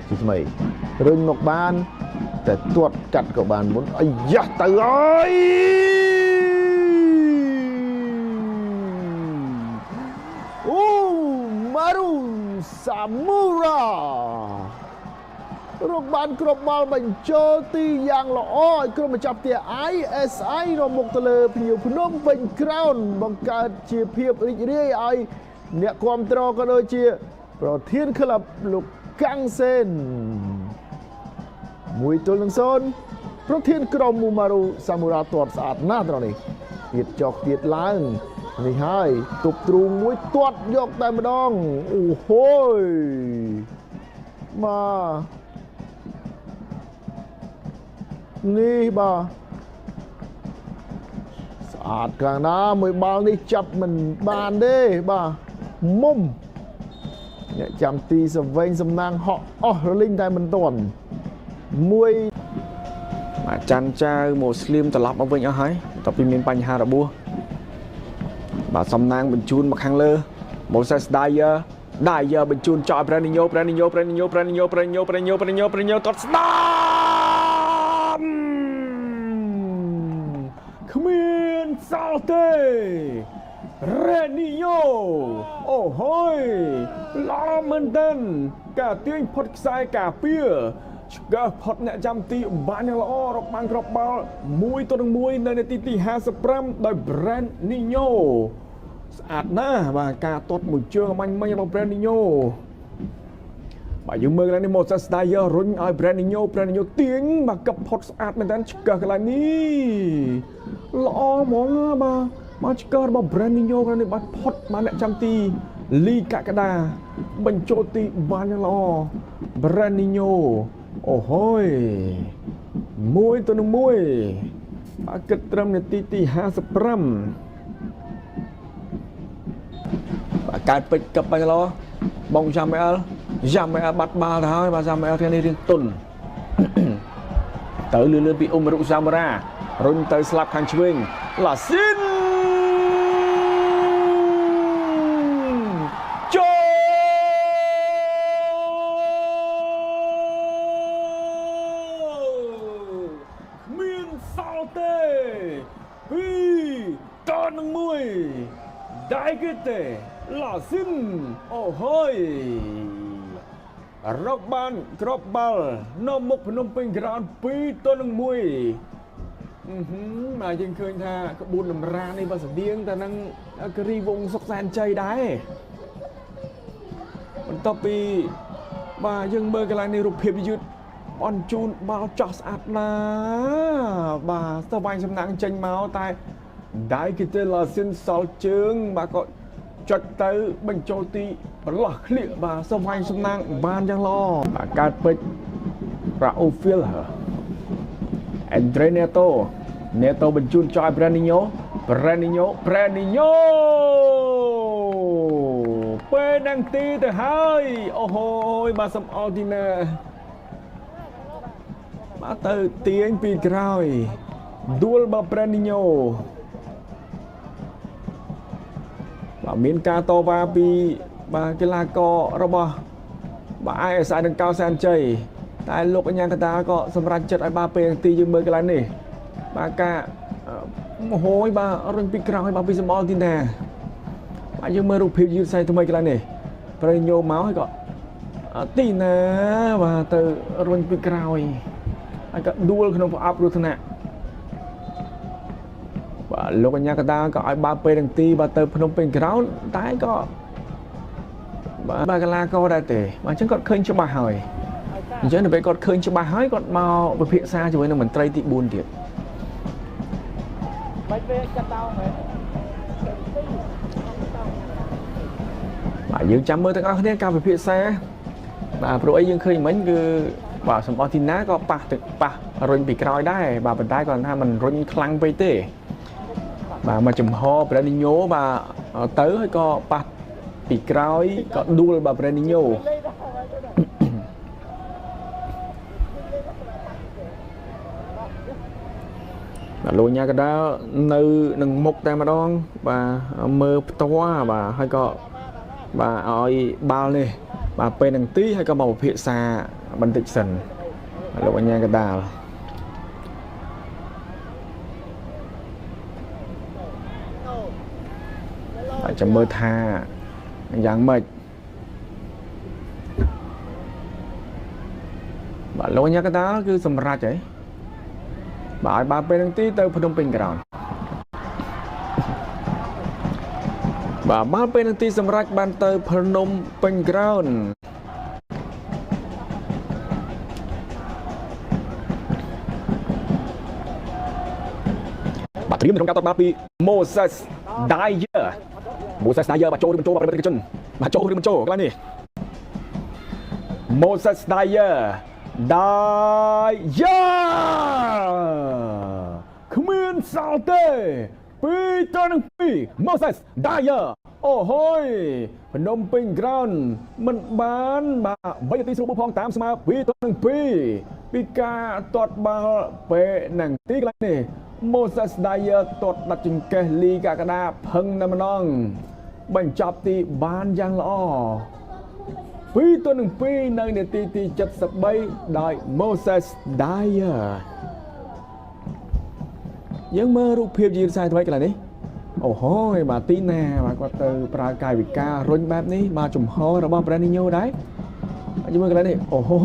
ជាថ្មីរុញមកបានតែទាត់កាត់ក៏បានមុនអាយ៉ាស់ទៅហើយអូម៉ារូសាមូរ៉ារកបានគ្រាប់បាល់បញ្ចូលទីយ៉ាងល្អឲ្យក្រុមម្ចាស់ផ្ទះ ISI រកមកទៅលើភ្ញៀវភ្នំពេញក្រោនបង្កើតជាភាពរីករាយឲ្យអ្នកគាំទ្រក៏ដូចជាប្រធានក្លឹបលោកកាំងសេន1-0ប្រធានក្រុមមូម៉ារូសាមូរ៉ាទាត់ស្អាតណាស់ត្រង់នេះទៀតចុះទៀតឡើងនេះហើយទប់ទ្រូងមួយទាត់យកតែម្ដងអូហូយមកនេះបាទស្អាតខាងណាមួយបាល់នេះចាប់មិនបានទេបាទមុំអ្នកចាំទីសវែងសំណាងហក់អស់រលីងតែមិនទាន់មួយបាទច័ន្ទចៅមកស្លៀមត្រឡប់មកវិញអស់ហើយតពីមានបញ្ហារបួសបាទសំណាងបញ្ជូនមកខាងលើម៉ូសេសដាយឺបញ្ជូនចោលប្រេនីញ៉ូទាត់ស្ដាំគ្មានសល់ទេរេនីញ៉ូអូហូយល្អមែនទែនការទាញផុតខ្សែការពារឆ្កឹះផុតអ្នកចាំទីបានយ៉ាងល្អរកបានគ្រាប់បាល់1-1នៅនាទីទី55ដោយ Brand Nino ស្អាតណាស់បាទការទាត់មួយជើងមាញ់របស់ Brand Nino បាទយើងមើលកន្លែងនេះ Moses Dyer រុញឲ្យ Brand Nino ទាញបាទកឹបផុតស្អាតមែនទែនឆ្កឹះកន្លែងនេះល្អហ្មងបាទមកឆ្កឹះរបស់ Brand Nino កន្លែងនេះបាទផុតបានអ្នកចាំទីលីកកដាបញ្ចូលទីបានយ៉ាងល្អ Brand Nino អូហូយ1-1បាទគិតត្រឹមនាទីទី55បាទកើតពេជ្រកឹបបានល្អបងយ៉ាំអែលបាត់បាល់ទៅហើយបាទយ៉ាំអែលថ្ងៃនេះរៀងទុនទៅលឿនពីអ៊ុំរុសាមូរ៉ារុញទៅស្លាប់ខាងឆ្វេងឡាស៊ីនได้ก็แต่ลาซินโอ้โหรกบานกรอบบอลนมุกพนมเป็นกราน2-1มายังเคยท่ากระบุนลำราในภาษาเดียงแต่นั่งกรีวงสกแสนใจได้มันต่อปีมายังเบอร์กลายในรูปเพียบยุดบอลจูนบอลจอสอัดนะบ่าสบายสำนักจังเมาตายได้กิจลาซินสอลเชิงบ่าก็จัดเตอบังโจตีปลอกเคลียบ่าสบายสำนักบานยังรอการเปิดราโอฟิลแอนเดรเนโตบรรจุจอยแบรนิโญเป็นดังตีแต่เฮ้ยโอ้โหมาสมอลตินามาเตอเตียงปีกรอยดูลบาแบรนิโญมีการโตวาปีบากีฬากอระบบบาไอสายดังเก้าแสนใจแต่ลูกอัญญากตาก็สำรันจัดไอบาเปงตียืมมือกันแล้วนี่บากาโอ้โหบารุ่นปีกรอยบาปีสมอลตินาบายืมมือรูปพิวยืดใส่ทำไมกันแล้วนี่แบรนิโญเมาส์ให้ก็ตีนะบาเตอรุ่นปีกรอยไอ้ก็ดูลขนมอัพรูทนะลูกอัญญากตาก็ไอบาเปดังตีบาเตอพนมเป็นกราวตายก็บากลาก็ได้แต่มาฉันก็เคยจะมาหอยฉันไปก็เคยจะมาหอยก็มาไปเพียซาจะไว้ในเหมือนไตรติบุญเดียดยังจำมือตั้งแต่เนี่ยการไปเพียซาโปรไอยังเคยเหมือนคือว่าสมอตินะก็ปะรุนปีกรอยได้บาเป็นได้ก่อนถ้ามันรุนคลังไปเต้มาจำฮอแบรนิโญมาเต๋อให้ก็ปัดปีกร้อยก็ดูเลยแบบแบรนิโญลูกยากระดาในหนึ่งมุกแต่มาดองvà mơตัวให้ก็อ้อยบาเลยเป็นหนึ่งตีให้ก็มาเพียซา បន្តិចសិនលោកអញ្ញាកដាលចាំមើលថាយ៉ាងម៉េចបាទលោកអញ្ញាកដាលគឺសម្រាប់ហីបាទឲ្យបានពេលនឹងទីទៅភ្នំពេញក្រោនបាទបានពេលនឹងទីសម្រាប់បានទៅភ្នំពេញក្រោនបាទត្រៀមក្នុងការតបបាពី Moses Dyer បាទចូលឬមិនចូលបាទប្រតិជនបាទចូលឬមិនចូលកន្លែងនេះ Moses Dyer គ្មានសល់ទេ2-2 Moses Dyer អូហូយភ្នំពេញក្រោនមិនបានបាទ3នាទីស្រួលផងតាមស្មើ2-2ពីការទាត់បាល់ពេលនឹងទីកន្លែងនេះ Moses Dyer ទាត់ដាច់ចង្កេះលីកាកដាផឹងតែម្ដងបញ្ចប់ទីបានយ៉ាងល្អ2-2នៅនាទីទី73ដោយ Moses Dyer យើងមើលរូបភាពយឺតសាយថ្មីកន្លែងនេះអូហូយបាទទីណាបាទគាត់ទៅប្រើកាយវិការរុញបែបនេះបាទចំហរបស់ Brandinho ដែរយើងមើលកន្លែងនេះអូហូ